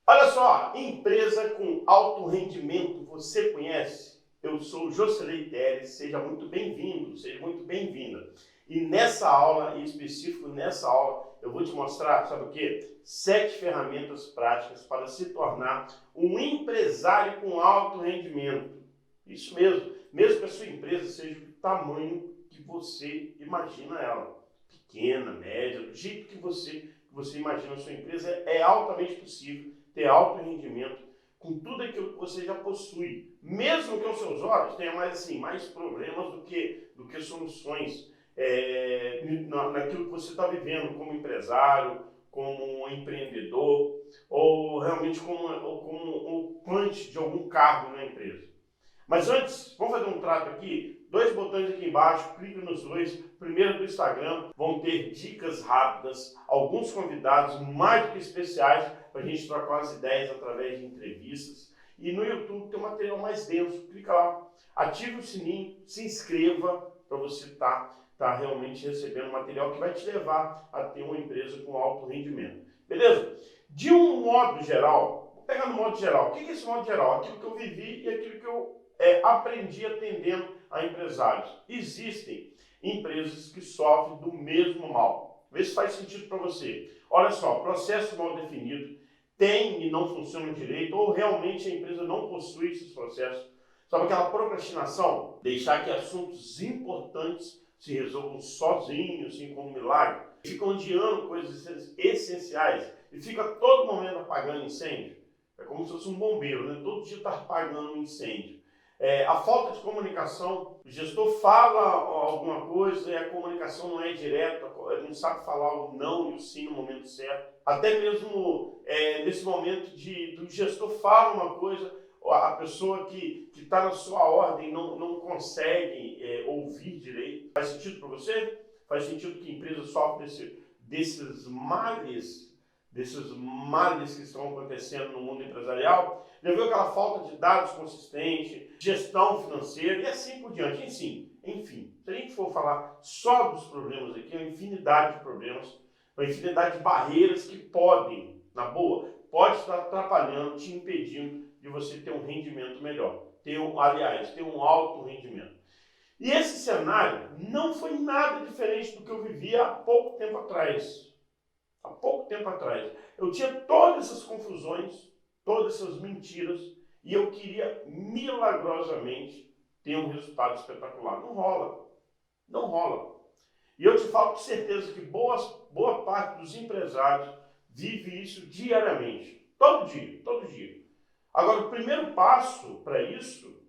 Olha só, empresa com alto rendimento, você conhece? Eu sou o Jocelyn Teres, seja muito bem-vindo, seja muito bem-vinda. E nessa aula, em específico nessa aula, eu vou te mostrar, sabe o quê? 7 ferramentas práticas para se tornar um empresário com alto rendimento. Isso mesmo que a sua empresa seja do tamanho que você imagina ela. Pequena, média, do jeito que você imagina a sua empresa, é altamente possível ter alto rendimento com tudo aquilo que você já possui. Mesmo que aos seus olhos tenha mais problemas do que soluções naquilo que você está vivendo como empresário, como empreendedor, ou realmente como ocupante de algum cargo na empresa. Mas antes, vamos fazer um trato aqui. 2 botões aqui embaixo, clique nos dois. Primeiro do Instagram, vão ter dicas rápidas, alguns convidados mais do que especiais para a gente trocar as ideias através de entrevistas. E no YouTube tem um material mais denso. Clica lá, ative o sininho, se inscreva para você tá realmente recebendo material que vai te levar a ter uma empresa com alto rendimento. Beleza? De um modo geral, vou pegar no modo geral. O que é esse modo geral? Aquilo que eu vivi e aquilo que eu aprendi atendendo a empresários. Existem empresas que sofrem do mesmo mal. Vê se faz sentido para você. Olha só, processo mal definido, tem e não funciona direito, ou realmente a empresa não possui esses processos. Sabe aquela procrastinação? Deixar que assuntos importantes se resolvam sozinhos, assim como um milagre. Ficam adiando coisas essenciais e fica todo momento apagando incêndio. É como se fosse um bombeiro, né? Todo dia está apagando um incêndio. A falta de comunicação, o gestor fala alguma coisa e a comunicação não é direta, não sabe falar o não e o sim no momento certo. Até mesmo nesse momento do gestor fala uma coisa, a pessoa que está na sua ordem não consegue ouvir direito. Faz sentido para você? Faz sentido que a empresa sofre desses males que estão acontecendo no mundo empresarial? Já viu aquela falta de dados consistente, gestão financeira e assim por diante? Enfim, se a gente for falar só dos problemas aqui, é uma infinidade de problemas, uma infinidade de barreiras que podem, na boa, pode estar atrapalhando, te impedindo de você ter um rendimento melhor. Ter um alto rendimento. E esse cenário não foi nada diferente do que eu vivia há pouco tempo atrás. Há pouco tempo atrás. Eu tinha todas essas confusões, todas essas mentiras, e eu queria milagrosamente ter um resultado espetacular. Não rola. Não rola. E eu te falo com certeza que boa parte dos empresários vive isso diariamente. Todo dia, todo dia. Agora, o primeiro passo para isso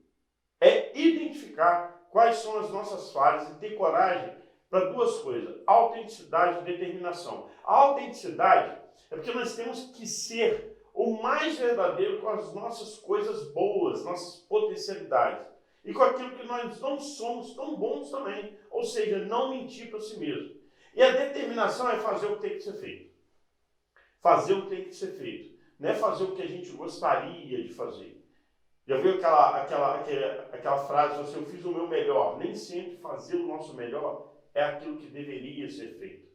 é identificar quais são as nossas falhas e ter coragem para 2 coisas: autenticidade e determinação. A autenticidade é porque nós temos que ser o mais verdadeiro com as nossas coisas boas, nossas potencialidades. E com aquilo que nós não somos tão bons também. Ou seja, não mentir para si mesmo. E a determinação é fazer o que tem que ser feito. Fazer o que tem que ser feito. Não é fazer o que a gente gostaria de fazer. Já viu aquela frase assim: eu fiz o meu melhor? Nem sempre fazer o nosso melhor é aquilo que deveria ser feito.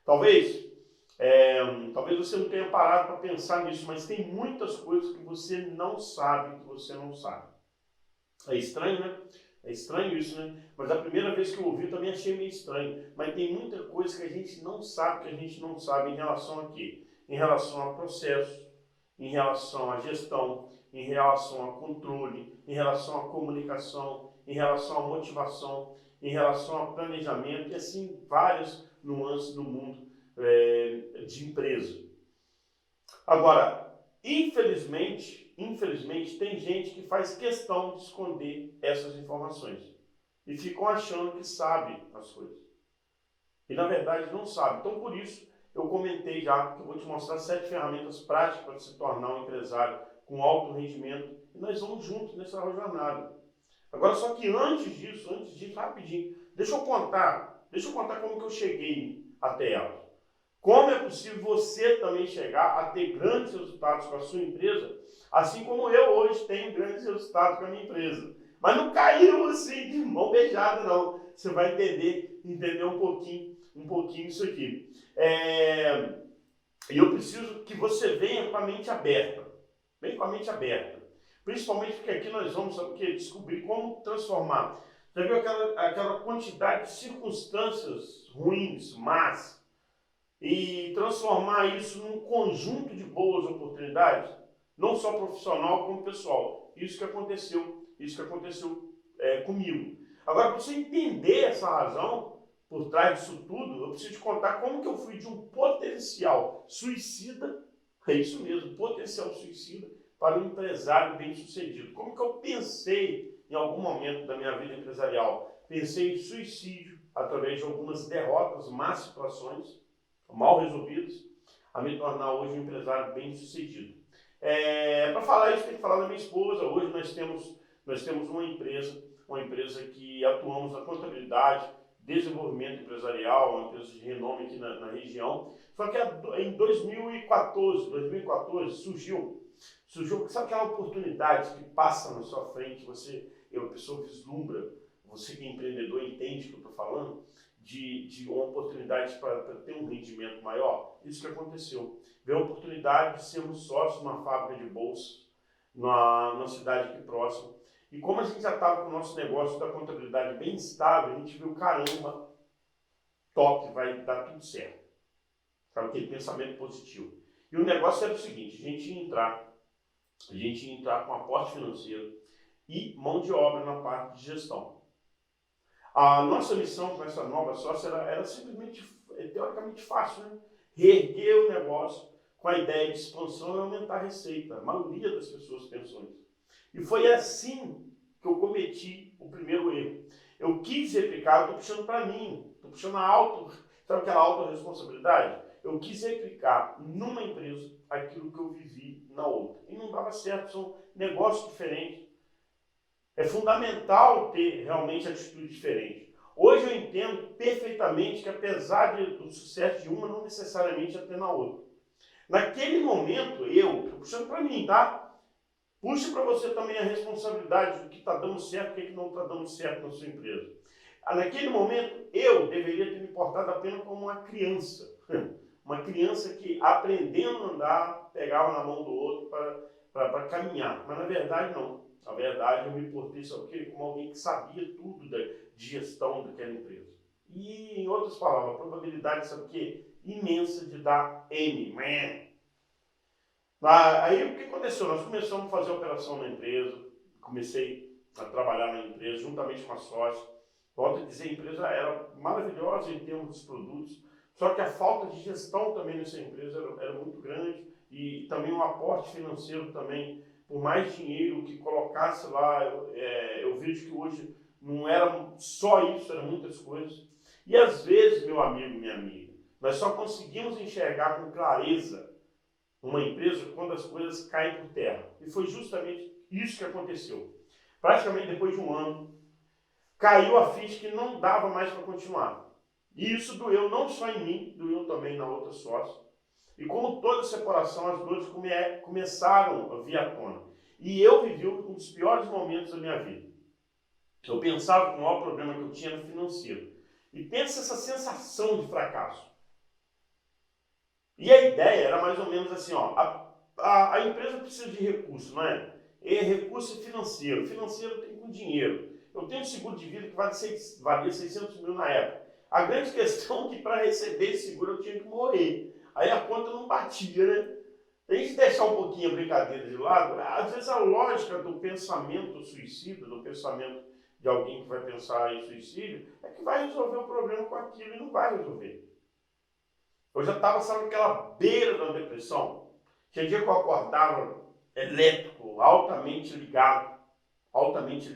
Talvez, talvez você não tenha parado para pensar nisso, mas tem muitas coisas que você não sabe que você não sabe. É estranho, né? É estranho isso, né? Mas a primeira vez que eu ouvi eu também achei meio estranho. Mas tem muita coisa que a gente não sabe, em relação a quê? Em relação a processo, em relação à gestão, em relação a controle, em relação à comunicação, em relação à motivação, em relação a planejamento e assim várias nuances do mundo de empresa. Agora, infelizmente tem gente que faz questão de esconder essas informações e ficam achando que sabe as coisas. E na verdade não sabe. Então por isso eu comentei já que eu vou te mostrar 7 ferramentas práticas para se tornar um empresário com alto rendimento e nós vamos juntos nessa jornada. Agora só que antes disso, rapidinho, deixa eu contar como que eu cheguei até ela. Como é possível você também chegar a ter grandes resultados com a sua empresa, assim como eu hoje tenho grandes resultados com a minha empresa. Mas não caiu assim de mão beijada não. Você vai entender um pouquinho isso aqui. E eu preciso que você venha com a mente aberta. Vem com a mente aberta. Principalmente porque aqui nós vamos, sabe o quê? Descobrir como transformar. Já viu aquela quantidade de circunstâncias ruins, más, e transformar isso num conjunto de boas oportunidades, não só profissional como pessoal. Isso que aconteceu comigo. Agora, para você entender essa razão por trás disso tudo, eu preciso te contar como que eu fui de um potencial suicida, é isso mesmo, potencial suicida, para um empresário bem-sucedido. Como que eu pensei em algum momento da minha vida empresarial? Pensei em suicídio através de algumas derrotas, más situações, mal resolvidas, a me tornar hoje um empresário bem-sucedido. Para falar isso, tem que falar da minha esposa. Hoje nós temos uma empresa que atuamos na contabilidade, desenvolvimento empresarial, uma empresa de renome aqui na região. Só que em 2014 surgiu, sabe aquela oportunidade que passa na sua frente, a pessoa vislumbra, você que é empreendedor entende o que eu estou falando, de uma oportunidade para ter um rendimento maior? Isso que aconteceu. Veio a oportunidade de sermos sócios numa fábrica de bolsas, numa cidade aqui próxima. E como a gente já estava com o nosso negócio da contabilidade bem estável, a gente viu, caramba, top, vai dar tudo certo. Sabe, aquele pensamento positivo. E o negócio era o seguinte, a gente ia entrar com aporte financeiro e mão de obra na parte de gestão. A nossa missão com essa nova sócia era simplesmente, teoricamente fácil, né? Reerguer o negócio com a ideia de expansão e aumentar a receita. A maioria das pessoas pensou nisso. E foi assim que eu cometi o primeiro erro. Eu quis replicar, eu estou puxando para mim, estou puxando sabe aquela autorresponsabilidade? Eu quis replicar numa empresa aquilo que eu vivi na outra. E não dava certo, são negócios diferentes. É fundamental ter realmente atitude diferente. Hoje eu entendo perfeitamente que apesar do sucesso de uma, não necessariamente ia ter na outra. Naquele momento, estou puxando para mim, tá? Puxe para você também a responsabilidade do que está dando certo e o que não está dando certo na sua empresa. Naquele momento, eu deveria ter me portado apenas como uma criança. Uma criança que, aprendendo a andar, pegava na mão do outro para caminhar. Mas na verdade, não. Na verdade, eu me portei, sabe o quê? Como alguém que sabia tudo de gestão daquela empresa. E, em outras palavras, a probabilidade, sabe o quê? Imensa de dar M. Aí o que aconteceu? Nós começamos a fazer operação na empresa, comecei a trabalhar na empresa juntamente com a sócia. Volto a dizer, a empresa era maravilhosa em termos dos produtos, só que a falta de gestão também nessa empresa era muito grande e também um aporte financeiro também, por mais dinheiro que colocasse lá, eu vejo que hoje não era só isso, eram muitas coisas. E às vezes, meu amigo, minha amiga, nós só conseguimos enxergar com clareza uma empresa quando as coisas caem por terra. E foi justamente isso que aconteceu. Praticamente depois de um ano, caiu a ficha que não dava mais para continuar. E isso doeu não só em mim, doeu também na outra sócia. E como toda separação, as dores começaram a vir à tona. E eu vivi um dos piores momentos da minha vida. Eu pensava que o maior problema que eu tinha era financeiro. E pensa essa sensação de fracasso. E a ideia era mais ou menos assim, ó, a empresa precisa de recurso, não é? E recurso financeiro. Financeiro tem com dinheiro. Eu tenho um seguro de vida que valia 600 mil na época. A grande questão é que para receber esse seguro eu tinha que morrer. Aí a conta não batia, né? A gente deixar um pouquinho a brincadeira de lado, às vezes a lógica do pensamento suicida, do pensamento de alguém que vai pensar em suicídio, é que vai resolver o problema com aquilo e não vai resolver. Eu já estava, sabe, aquela beira da depressão. Tinha dia que eu acordava elétrico, altamente ligado, altamente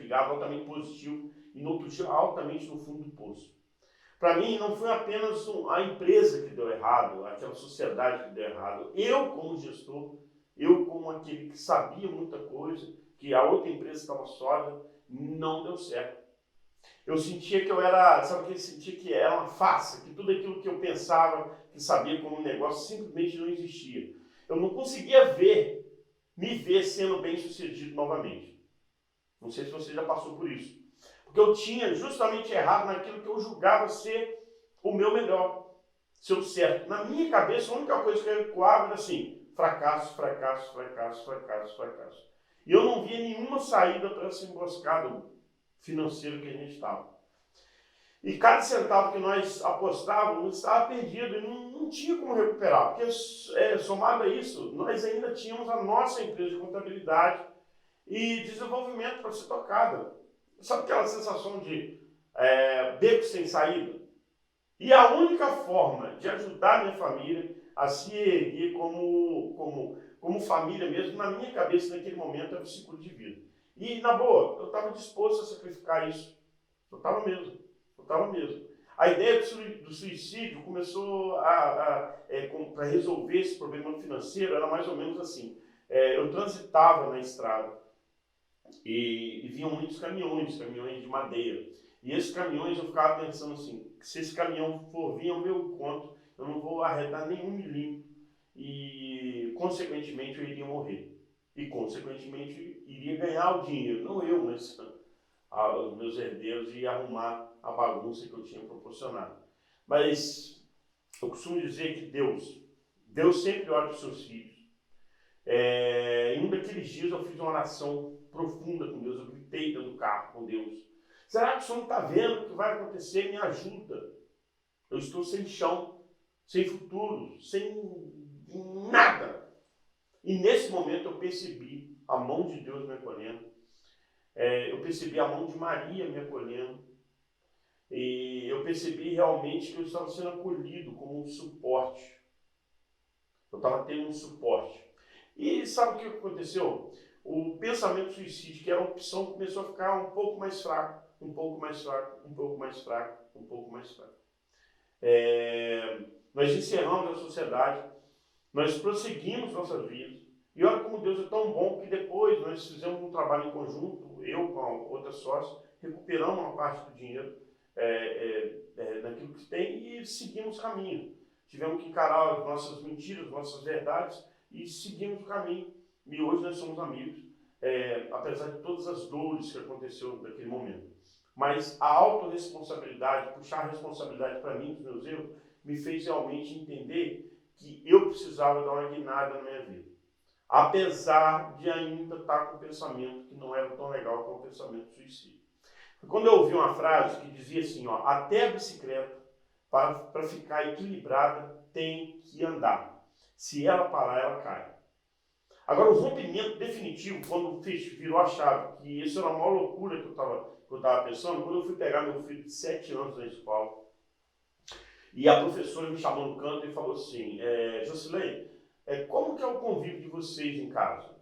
positivo, e no outro dia altamente no fundo do poço. Para mim, não foi apenas a empresa que deu errado, aquela sociedade que deu errado. Eu, como gestor, eu, como aquele que sabia muita coisa, que a outra empresa estava sólida, não deu certo. Eu sentia que eu era, sabe o que eu sentia? Que era uma farsa, que tudo aquilo que eu pensava, que sabia como um negócio, simplesmente não existia. Eu não conseguia me ver sendo bem sucedido novamente. Não sei se você já passou por isso. Porque eu tinha justamente errado naquilo que eu julgava ser o meu melhor. seu certo. Na minha cabeça, a única coisa que eu ecoava era assim, fracasso, fracasso, fracasso, fracasso, fracasso. E eu não via nenhuma saída para essa emboscada financeira que a gente estava. E cada centavo que nós apostávamos estava perdido e não tinha como recuperar. Porque, somado a isso, nós ainda tínhamos a nossa empresa de contabilidade e desenvolvimento para ser tocada. Sabe aquela sensação de beco sem saída? E a única forma de ajudar a minha família a se erguer como família mesmo, na minha cabeça, naquele momento, era o seguro de vida. E, na boa, eu estava disposto a sacrificar isso. Eu estava mesmo. A ideia do suicídio começou para resolver esse problema financeiro, era mais ou menos assim. Eu transitava na estrada e vinham muitos caminhões de madeira. E esses caminhões eu ficava pensando assim, se esse caminhão for vir ao meu encontro, eu não vou arredar nenhum milímetro e, consequentemente, eu iria morrer. E, consequentemente, iria ganhar o dinheiro. Não eu, mas os meus herdeiros e arrumar a bagunça que eu tinha proporcionado. Mas eu costumo dizer que Deus sempre olha para os seus filhos. Em um daqueles dias eu fiz uma oração profunda com Deus, eu gritei dentro do carro com Deus. Será que o Senhor não está vendo o que vai acontecer? Me ajuda. Eu estou sem chão, sem futuro, sem nada. E nesse momento eu percebi a mão de Deus me acolhendo. Eu percebi a mão de Maria me acolhendo. E eu percebi realmente que eu estava sendo acolhido como um suporte. Eu estava tendo um suporte. E sabe o que aconteceu? O pensamento suicídio, que era uma opção, começou a ficar um pouco mais fraco, um pouco mais fraco, um pouco mais fraco, um pouco mais fraco. Nós encerramos a sociedade, nós prosseguimos nossas vidas. E olha como Deus é tão bom que depois nós fizemos um trabalho em conjunto, eu com a outra sócia, recuperamos uma parte do dinheiro daquilo que tem e seguimos o caminho. Tivemos que encarar as nossas mentiras, nossas verdades e seguimos o caminho. E hoje nós somos amigos, apesar de todas as dores que aconteceram naquele momento. Mas a autorresponsabilidade, puxar a responsabilidade para mim dos meus erros, me fez realmente entender que eu precisava dar uma guinada na minha vida. Apesar de ainda estar com um pensamento que não era tão legal como o pensamento suicídio. Quando eu ouvi uma frase que dizia assim, até a bicicleta, para ficar equilibrada, tem que andar. Se ela parar, ela cai. Agora, o rompimento definitivo, quando virou a chave, que isso era uma maior loucura que eu estava pensando, quando eu fui pegar meu filho de 7 anos na escola, e a professora me chamou no canto e falou assim, Josilei, como que é o convívio de vocês em casa?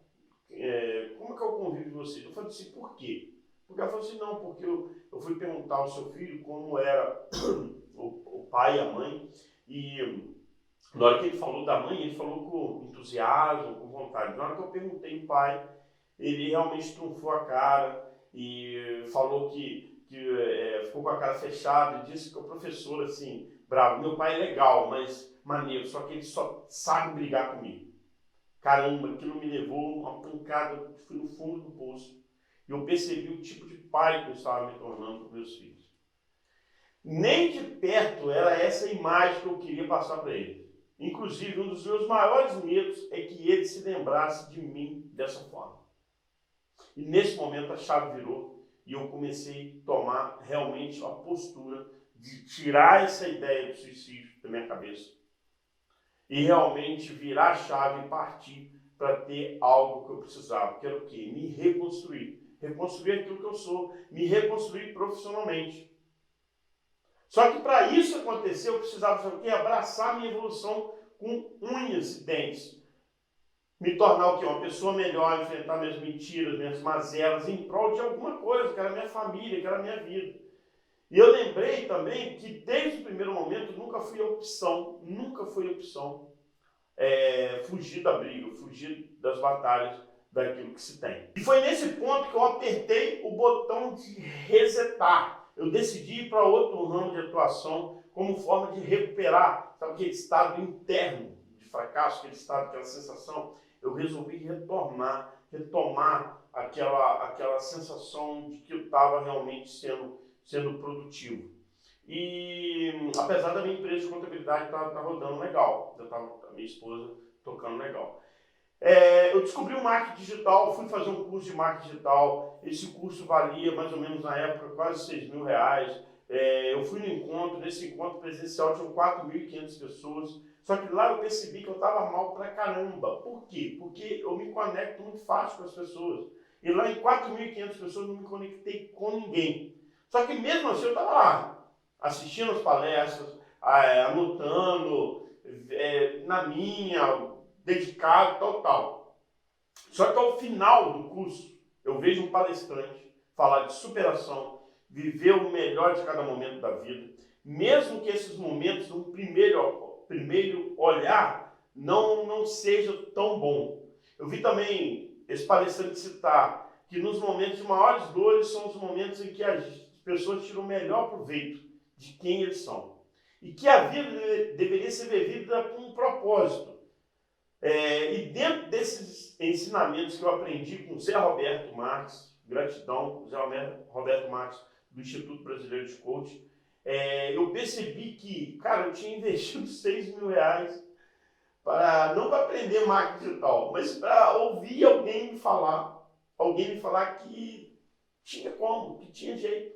Como que é o convívio de vocês? Eu falei assim, por quê? Porque ela falou assim, não, porque eu fui perguntar ao seu filho como era o pai e a mãe, e na hora que ele falou da mãe, ele falou com entusiasmo, com vontade. Na hora que eu perguntei o pai, ele realmente trunfou a cara e falou que ficou com a cara fechada e disse que o professor, assim, bravo, meu pai é legal, mas maneiro, só que ele só sabe brigar comigo. Caramba, aquilo me levou uma pancada, fui no fundo do poço. E eu percebi o tipo de pai que eu estava me tornando para meus filhos. Nem de perto era essa imagem que eu queria passar para eles. Inclusive, um dos meus maiores medos é que ele se lembrasse de mim dessa forma. E nesse momento a chave virou e eu comecei a tomar realmente a postura de tirar essa ideia do suicídio da minha cabeça e realmente virar a chave e partir para ter algo que eu precisava, que era o quê? Me reconstruir. Reconstruir aquilo que eu sou, me reconstruir profissionalmente. Só que para isso acontecer, eu precisava, sabe o quê? Abraçar a minha evolução com unhas e dentes. Me tornar o quê? Uma pessoa melhor, enfrentar minhas mentiras, minhas mazelas, em prol de alguma coisa, que era a minha família, que era a minha vida. E eu lembrei também que desde o primeiro momento nunca foi opção fugir da briga, fugir das batalhas, daquilo que se tem. E foi nesse ponto que eu apertei o botão de resetar. Eu decidi ir para outro ramo de atuação como forma de recuperar, sabe, aquele estado interno de fracasso, aquele estado, aquela sensação. Eu resolvi retomar aquela sensação de que eu estava realmente sendo produtivo. E apesar da minha empresa de contabilidade tá rodando legal, eu tava a minha esposa tocando legal. Eu descobri o marketing digital, fui fazer um curso de marketing digital. Esse curso valia mais ou menos na época quase R$ 6.000. Eu fui no encontro, nesse encontro presencial tinham 4.500 pessoas. Só que lá eu percebi que eu estava mal pra caramba. Por quê? Porque eu me conecto muito fácil com as pessoas. E lá em 4.500 pessoas eu não me conectei com ninguém. Só que mesmo assim eu estava lá, assistindo as palestras, anotando, na minha, dedicado, tal. Só que ao final do curso, eu vejo um palestrante falar de superação, viver o melhor de cada momento da vida, mesmo que esses momentos, no primeiro olhar, não seja tão bom. Eu vi também esse palestrante citar que nos momentos de maiores dores são os momentos em que as pessoas tiram o melhor proveito de quem eles são. E que a vida deveria ser vivida com um propósito. E dentro desses ensinamentos que eu aprendi com o Zé Roberto Marques, gratidão, Zé Roberto Marques, do Instituto Brasileiro de Coaching, eu percebi que, cara, eu tinha investido R$ 6.000 não para aprender marketing digital, mas para ouvir alguém me falar que tinha como, que tinha jeito.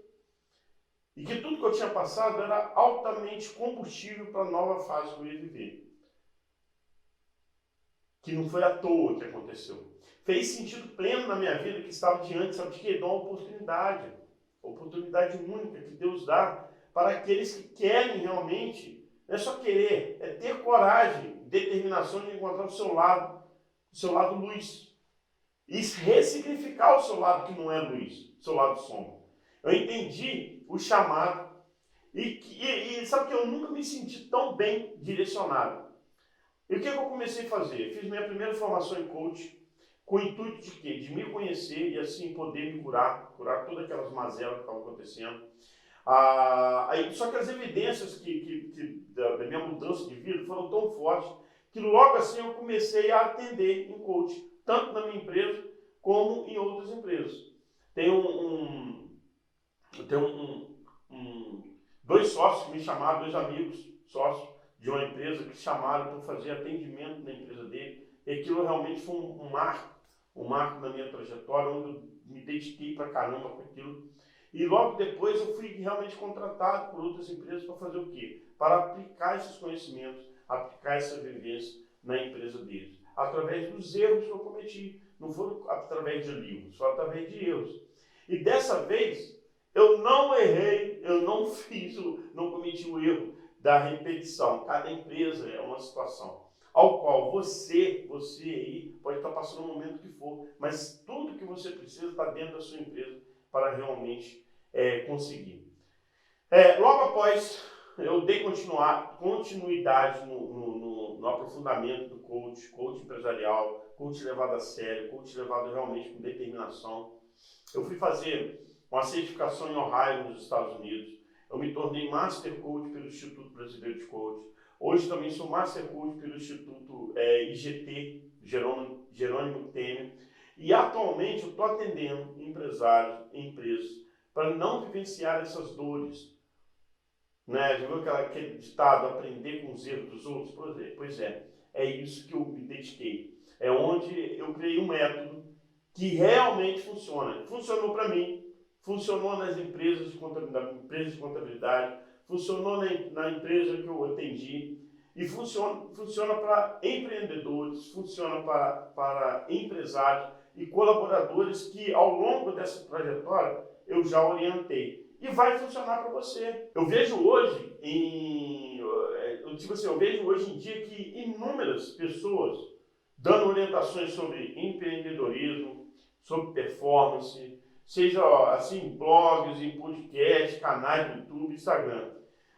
E que tudo que eu tinha passado era altamente combustível para a nova fase que eu ia viver. Que não foi à toa que aconteceu. Fez sentido pleno na minha vida que estava diante, sabe de quê? De uma oportunidade única que Deus dá para aqueles que querem realmente, não é só querer, é ter coragem, determinação de encontrar o seu lado luz. E ressignificar o seu lado que não é luz, o seu lado sombra. Eu entendi o chamado e sabe que eu nunca me senti tão bem direcionado. E o que eu comecei a fazer? Fiz minha primeira formação em coach com o intuito de quê? De me conhecer e assim poder me curar todas aquelas mazelas que estavam acontecendo. Só que as evidências da minha mudança de vida foram tão fortes que logo assim eu comecei a atender em coach, tanto na minha empresa como em outras empresas. Dois sócios que me chamaram, dois amigos sócios de uma empresa que chamaram para fazer atendimento na empresa dele. E aquilo realmente foi um marco na minha trajetória, onde eu me dediquei pra caramba com aquilo. E logo depois eu fui realmente contratado por outras empresas para fazer o quê? Para aplicar esses conhecimentos, aplicar essa vivência na empresa deles. Através dos erros que eu cometi. Não foram através de livros, foi através de erros. E dessa vez, eu não errei, eu não cometi o erro da repetição. Cada empresa é uma situação ao qual você aí pode estar passando o momento que for, mas tudo que você precisa está dentro da sua empresa para realmente conseguir. Logo após, eu dei continuidade no aprofundamento do coach empresarial, coach levado a sério, coach levado realmente com determinação. Eu fui fazer uma certificação em Ohio, nos Estados Unidos. Eu me tornei Master Coach pelo Instituto Brasileiro de Coach. Hoje também sou Master Coach pelo Instituto IGT, Jerônimo Temer. E atualmente eu estou atendendo empresários, empresas, para não vivenciar essas dores. Né? Já viu aquele ditado, aprender com os erros dos outros? Pois é isso que eu me dediquei. É onde eu criei um método que realmente funciona. Funcionou para mim, funcionou nas empresas de contabilidade, funcionou na empresa que eu atendi e funciona para empreendedores, funciona para empresários e colaboradores que ao longo dessa trajetória eu já orientei. E vai funcionar para você. Eu vejo hoje em dia que inúmeras pessoas dando orientações sobre empreendedorismo, sobre performance, seja assim, blogs, em podcast, canais do YouTube, Instagram.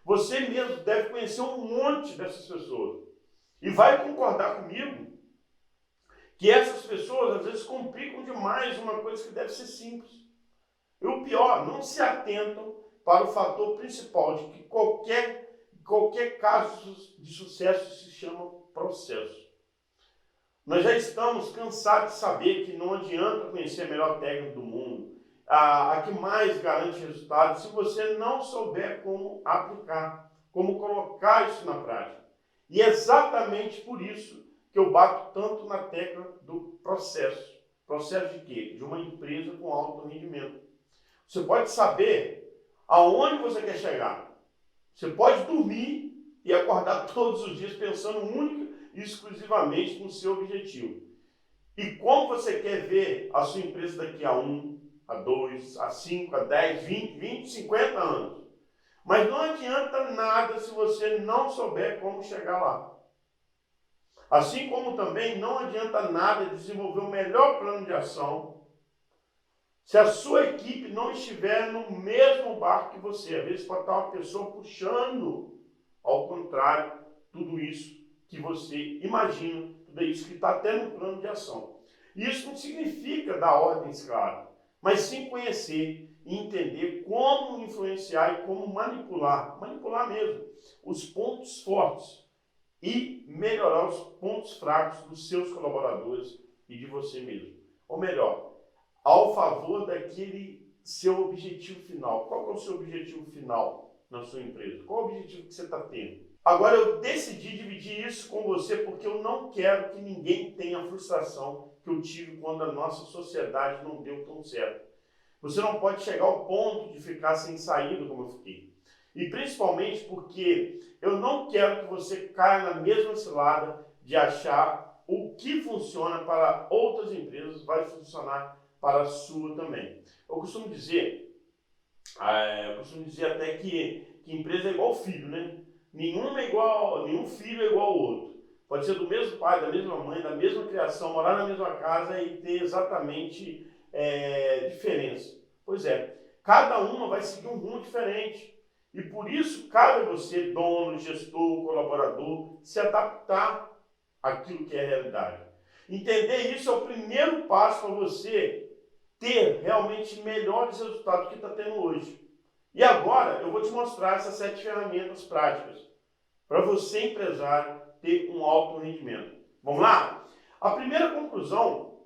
Você mesmo deve conhecer um monte dessas pessoas. E vai concordar comigo que essas pessoas às vezes complicam demais uma coisa que deve ser simples. E o pior, não se atentam para o fator principal de que qualquer caso de sucesso se chama processo. Nós já estamos cansados de saber que não adianta conhecer a melhor técnica do mundo, a que mais garante resultado se você não souber como aplicar, como colocar isso na prática. E é exatamente por isso que eu bato tanto na tecla do processo. Processo de quê? De uma empresa com alto rendimento. Você pode saber aonde você quer chegar. Você pode dormir e acordar todos os dias pensando única e exclusivamente no seu objetivo. E como você quer ver a sua empresa daqui a 1, a 2, a 5, a 10, 20, 50 anos. Mas não adianta nada se você não souber como chegar lá. Assim como também não adianta nada desenvolver o melhor plano de ação se a sua equipe não estiver no mesmo barco que você. Às vezes pode estar uma pessoa puxando, ao contrário, tudo isso que você imagina, tudo isso que está até no plano de ação. Isso não significa dar ordens claras, mas sim conhecer e entender como influenciar e como manipular mesmo, os pontos fortes e melhorar os pontos fracos dos seus colaboradores e de você mesmo. Ou melhor, ao favor daquele seu objetivo final. Qual é o seu objetivo final na sua empresa? Qual é o objetivo que você está tendo? Agora, eu decidi dividir isso com você porque eu não quero que ninguém tenha a frustração que eu tive quando a nossa sociedade não deu tão certo. Você não pode chegar ao ponto de ficar sem saída como eu fiquei. E principalmente porque eu não quero que você caia na mesma cilada de achar o que funciona para outras empresas vai funcionar para a sua também. Eu costumo dizer até que empresa é igual filho, né? Nenhum filho é igual ao outro. Pode ser do mesmo pai, da mesma mãe, da mesma criação, morar na mesma casa e ter exatamente diferença. Pois é, cada uma vai seguir um rumo diferente. E por isso cabe a você, dono, gestor, colaborador, se adaptar àquilo que é a realidade. Entender isso é o primeiro passo para você ter realmente melhores resultados que está tendo hoje. E agora eu vou te mostrar essas 7 ferramentas práticas para você, empresário, ter um alto rendimento. Vamos lá? A primeira conclusão,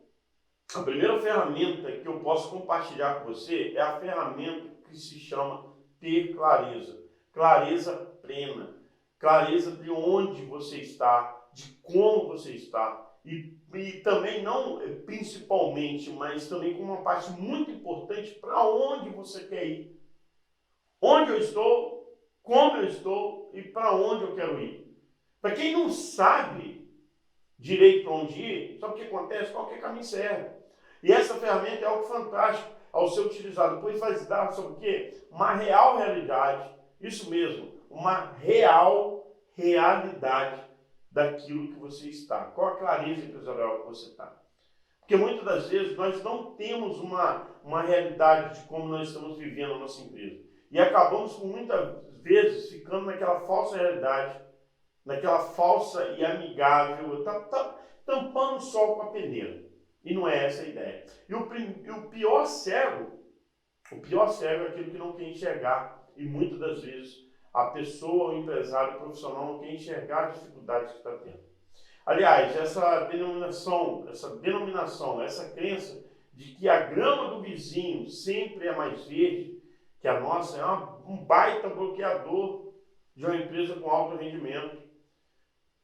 a primeira ferramenta que eu posso compartilhar com você é a ferramenta que se chama ter clareza. Clareza plena. Clareza de onde você está, de como você está. E também não principalmente, mas também com uma parte muito importante para onde você quer ir. Onde eu estou, como eu estou e para onde eu quero ir. Para quem não sabe direito para onde ir, sabe o que acontece? Qualquer caminho serve. E essa ferramenta é algo fantástico ao ser utilizado, pois vai dar sobre o quê? Uma real realidade, isso mesmo, uma real realidade daquilo que você está. Qual a clareza empresarial que você está? Porque muitas das vezes nós não temos uma realidade de como nós estamos vivendo a nossa empresa. E acabamos muitas vezes ficando naquela falsa realidade, naquela falsa e amigável, tampando o sol com a peneira. E não é essa a ideia. E o pior cego é aquele que não quer enxergar. E muitas das vezes a pessoa, o empresário, o profissional não quer enxergar as dificuldades que está tendo. Aliás, essa denominação, essa crença de que a grama do vizinho sempre é mais verde que a nossa, é um baita bloqueador de uma empresa com alto rendimento.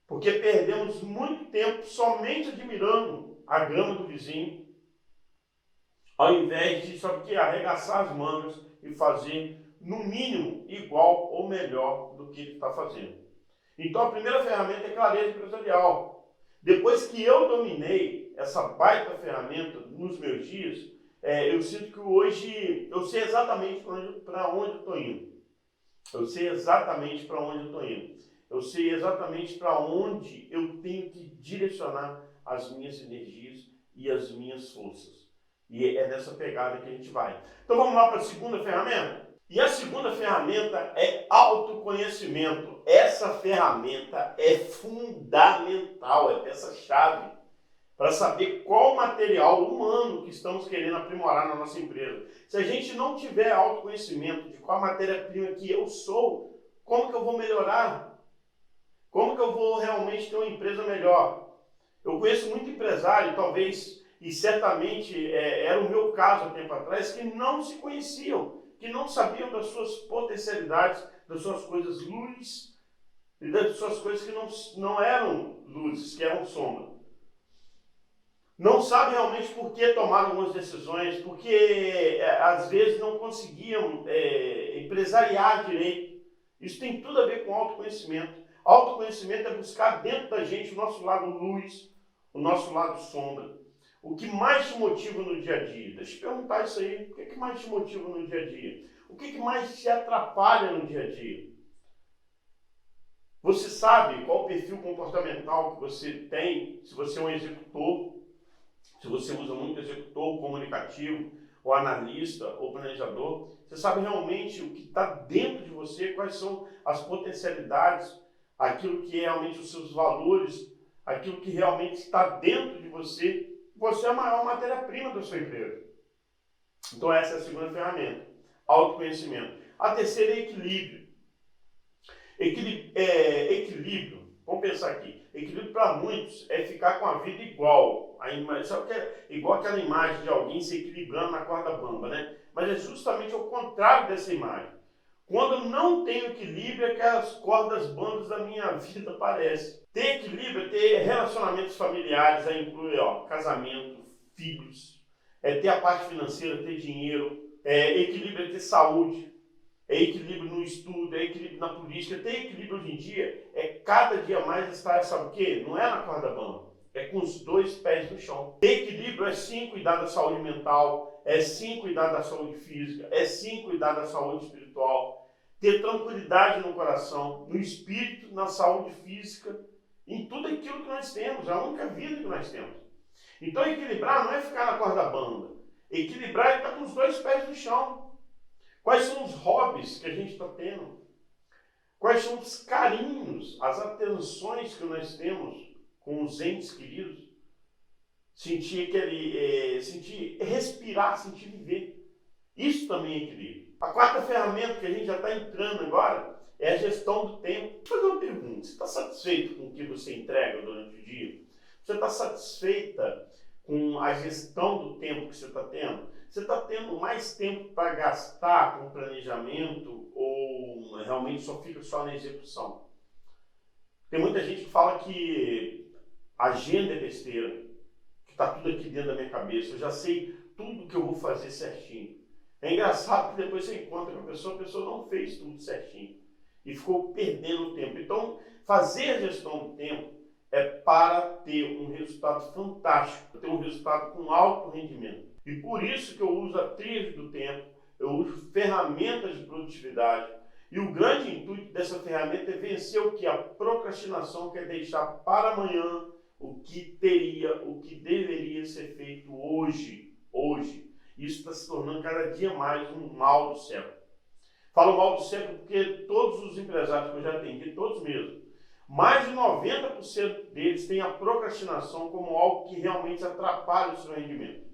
Porque perdemos muito tempo somente admirando a grama do vizinho, ao invés de, sabe o que, arregaçar as mangas e fazer, no mínimo, igual ou melhor do que ele está fazendo. Então, a primeira ferramenta é clareza empresarial. Depois que eu dominei essa baita ferramenta nos meus dias, eu sinto que hoje eu sei exatamente para onde eu estou indo. Eu sei exatamente para onde eu estou indo. Eu sei exatamente para onde eu tenho que direcionar as minhas energias e as minhas forças. E é nessa pegada que a gente vai. Então vamos lá para a segunda ferramenta? E a segunda ferramenta é autoconhecimento. Essa ferramenta é fundamental, é peça-chave para saber qual material humano que estamos querendo aprimorar na nossa empresa. Se a gente não tiver autoconhecimento de qual matéria-prima que eu sou, como que eu vou melhorar? Como que eu vou realmente ter uma empresa melhor? Eu conheço muito empresário, talvez e certamente era o meu caso há tempo atrás, que não se conheciam, que não sabiam das suas potencialidades, das suas coisas luz e das suas coisas que não eram luzes, que eram sombra. Não sabem realmente por que tomaram algumas decisões, porque às vezes não conseguiam empresariar direito. Isso tem tudo a ver com autoconhecimento. Autoconhecimento é buscar dentro da gente o nosso lado luz, o nosso lado sombra. O que mais te motiva no dia a dia? Deixa eu te perguntar isso aí. O que mais te motiva no dia a dia? O que mais te atrapalha no dia a dia? Você sabe qual o perfil comportamental que você tem, se você é um executor, se você usa muito executor, comunicativo, ou analista, ou planejador, você sabe realmente o que está dentro de você, quais são as potencialidades, aquilo que é realmente os seus valores, aquilo que realmente está dentro de você. Você é a maior matéria-prima da sua empresa. Então essa é a segunda ferramenta, autoconhecimento. A terceira é equilíbrio. Equilíbrio, vamos pensar aqui, equilíbrio para muitos é ficar com a vida igual. Sabe que é igual aquela imagem de alguém se equilibrando na corda bamba, né? Mas é justamente o contrário dessa imagem. Quando eu não tenho equilíbrio, é que as cordas bambas da minha vida aparecem. Ter equilíbrio é ter relacionamentos familiares, inclui casamento, filhos, ter a parte financeira, ter dinheiro, equilíbrio é ter saúde, é equilíbrio no estudo, é equilíbrio na política. Ter equilíbrio hoje em dia é cada dia mais estar, sabe o quê? Não é na corda bamba, é com os dois pés no chão. Ter equilíbrio é sim cuidar da saúde mental, é sim cuidar da saúde física, é sim cuidar da saúde espiritual. Ter tranquilidade no coração, no espírito, na saúde física, em tudo aquilo que nós temos, a única vida que nós temos. Então equilibrar não é ficar na corda bamba. Equilibrar é estar com os dois pés no chão. Quais são os hobbies que a gente está tendo? Quais são os carinhos, as atenções que nós temos com os entes queridos? Sentir respirar, sentir viver. Isso também é equilíbrio. A quarta ferramenta que a gente já está entrando agora é a gestão do tempo. Deixa eu fazer uma pergunta. Você está satisfeito com o que você entrega durante o dia? Você está satisfeita com a gestão do tempo que você está tendo? Você está tendo mais tempo para gastar com planejamento ou realmente só fica só na execução? Tem muita gente que fala que agenda é besteira, que está tudo aqui dentro da minha cabeça, eu já sei tudo que eu vou fazer certinho. É engraçado que depois você encontra com a pessoa não fez tudo certinho e ficou perdendo tempo. Então, fazer a gestão do tempo é para ter um resultado fantástico, ter um resultado com alto rendimento. E por isso que eu uso a tríade do tempo, eu uso ferramentas de produtividade. E o grande intuito dessa ferramenta é vencer o que? A procrastinação, que é deixar para amanhã o que deveria ser feito hoje. Isso está se tornando cada dia mais um mal do século. Falo mal do século porque todos os empresários que eu já atendi, todos mesmo, mais de 90% deles têm a procrastinação como algo que realmente atrapalha o seu rendimento.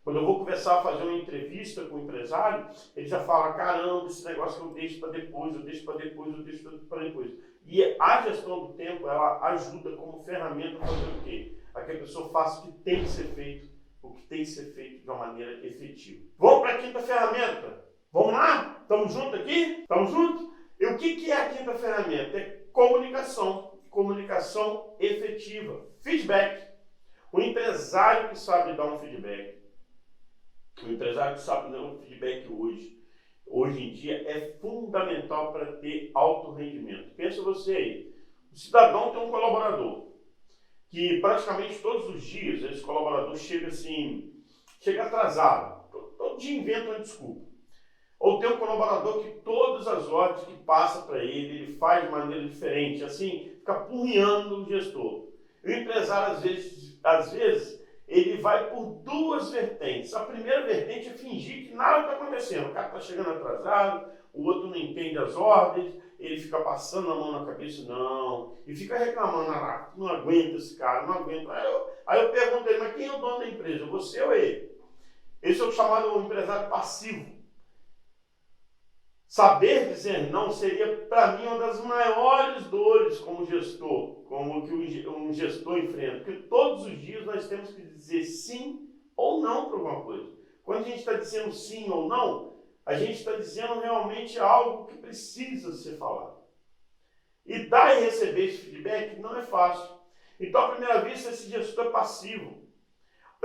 Quando eu vou conversar, fazer uma entrevista com o empresário, ele já fala, caramba, esse negócio que eu deixo para depois, eu deixo para depois. E a gestão do tempo, ela ajuda como ferramenta a fazer o quê? A que a pessoa faça o que tem que ser feito, de uma maneira efetiva. Vamos para a quinta ferramenta? Vamos lá? Estamos juntos aqui? Estamos juntos? E o que é a quinta ferramenta? É comunicação efetiva, feedback. O empresário que sabe dar um feedback, hoje em dia, é fundamental para ter alto rendimento. Pensa você aí, o cidadão tem um colaborador, que praticamente todos os dias esse colaborador chega atrasado, todo dia inventa uma desculpa. Ou tem um colaborador que todas as ordens que passa para ele faz de maneira diferente, assim, fica apurrinhando o gestor. E o empresário, às vezes, ele vai por duas vertentes. A primeira vertente é fingir que nada está acontecendo. O cara está chegando atrasado, o outro não entende as ordens, ele fica passando a mão na cabeça, e fica reclamando, não aguenta esse cara, não aguenta. Aí eu pergunto a ele, mas quem é o dono da empresa, você ou ele? Esse é o chamado empresário passivo. Saber dizer não seria, para mim, uma das maiores dores como gestor, como que um gestor enfrenta, porque todos os dias nós temos que dizer sim ou não para alguma coisa. Quando a gente está dizendo sim ou não, a gente está dizendo realmente algo que precisa ser falado. E dar e receber esse feedback não é fácil. Então, à primeira vista, esse gestor é passivo.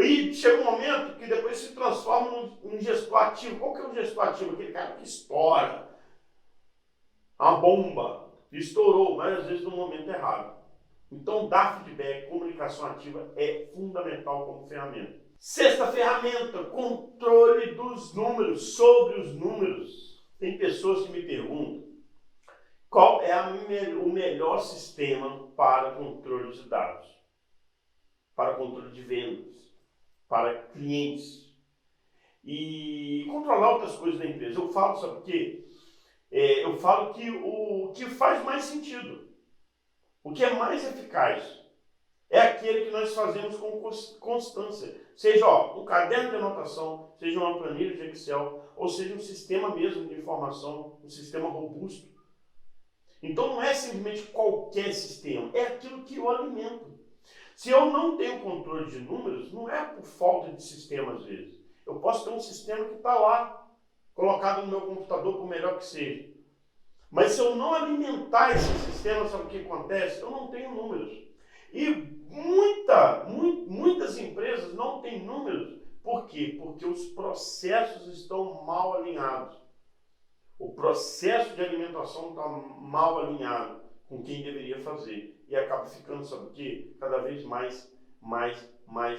E chega um momento que depois se transforma num gestor ativo. Qual que é o gestor ativo? Aquele cara que estoura. A bomba estourou, mas às vezes no momento errado. Então, dar feedback, comunicação ativa é fundamental como ferramenta. Sexta ferramenta, controle dos números, sobre os números. Tem pessoas que me perguntam qual é o melhor sistema para controle de dados, para controle de vendas, para clientes e controlar outras coisas da empresa. Eu falo, sabe o quê? Eu falo que o que faz mais sentido, o que é mais eficaz, é aquele que nós fazemos com constância. Seja um caderno de anotação, seja uma planilha de Excel, ou seja um sistema mesmo de informação, um sistema robusto. Então não é simplesmente qualquer sistema, é aquilo que eu alimento. Se eu não tenho controle de números, não é por falta de sistema às vezes. Eu posso ter um sistema que está lá, colocado no meu computador, por melhor que seja. Mas se eu não alimentar esse sistema, sabe o que acontece? Eu não tenho números. E muitas empresas não têm números. Por quê? Porque os processos estão mal alinhados. O processo de alimentação está mal alinhado com quem deveria fazer. E acaba ficando, sabe o quê? Cada vez mais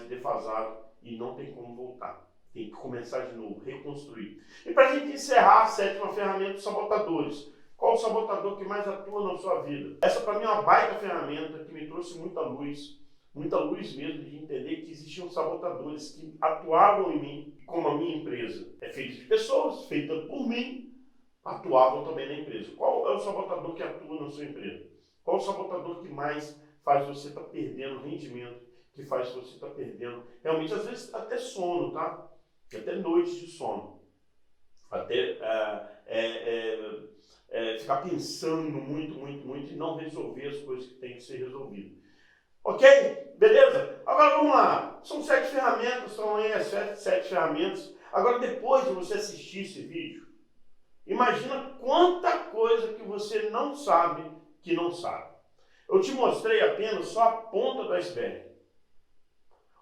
defasado e não tem como voltar. Tem que começar de novo, reconstruir. E para a gente encerrar, a sétima ferramenta, os sabotadores. Qual o sabotador que mais atua na sua vida? Essa para mim é uma baita ferramenta que me trouxe muita luz mesmo de entender que existiam sabotadores que atuavam em mim, como a minha empresa é feita de pessoas, feita por mim, atuavam também na empresa. Qual é o sabotador que atua na sua empresa? Qual o sabotador que mais faz você estar perdendo rendimento, que faz você estar perdendo, realmente, às vezes, até sono, tá? Até noites de sono. Até ficar pensando muito e não resolver as coisas que têm que ser resolvidas. Ok? Beleza? Agora vamos lá. São 7 ferramentas, são aí as 7 ferramentas. Agora, depois de você assistir esse vídeo, imagina quanta coisa que você não sabe que não sabe. Eu te mostrei apenas só a ponta do iceberg.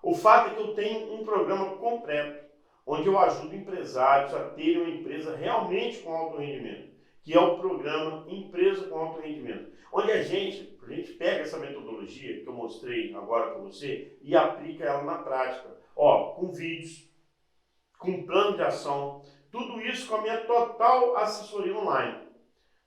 O fato é que eu tenho um programa completo, onde eu ajudo empresários a terem uma empresa realmente com alto rendimento, que é o programa Empresa com Alto Rendimento, onde a gente pega essa metodologia que eu mostrei agora para você e aplica ela na prática, com vídeos, com plano de ação, tudo isso com a minha total assessoria online.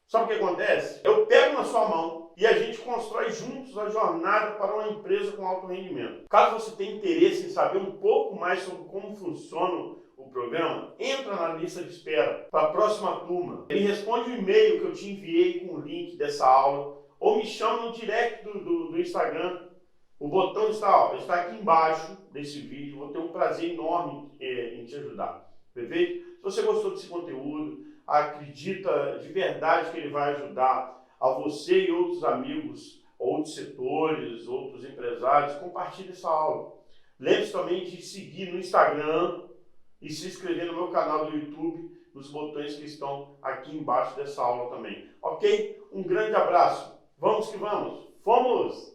Sabe o que acontece? Eu pego na sua mão e a gente constrói juntos a jornada para uma empresa com alto rendimento. Caso você tenha interesse em saber um pouco mais sobre como funciona o programa, entra na lista de espera para a próxima turma. Me responde o e-mail que eu te enviei com o link dessa aula ou me chama no direct do Instagram. O botão está aqui embaixo desse vídeo. Vou ter um prazer enorme em te ajudar. Perfeito? Se você gostou desse conteúdo, acredita de verdade que ele vai ajudar a você e outros amigos, outros setores, outros empresários, compartilhe essa aula. Lembre-se também de seguir no Instagram e se inscrever no meu canal do YouTube, nos botões que estão aqui embaixo dessa aula também. Ok? Um grande abraço. Vamos que vamos. Fomos!